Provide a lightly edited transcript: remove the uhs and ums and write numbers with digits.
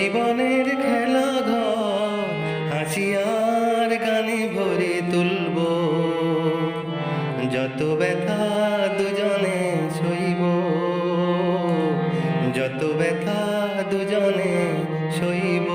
জীবনের খেলা ঘর হাসি আর গানে ভরে তুলব, যত ব্যথা দুজনে সইব, যত ব্যথা দুজনে সইব।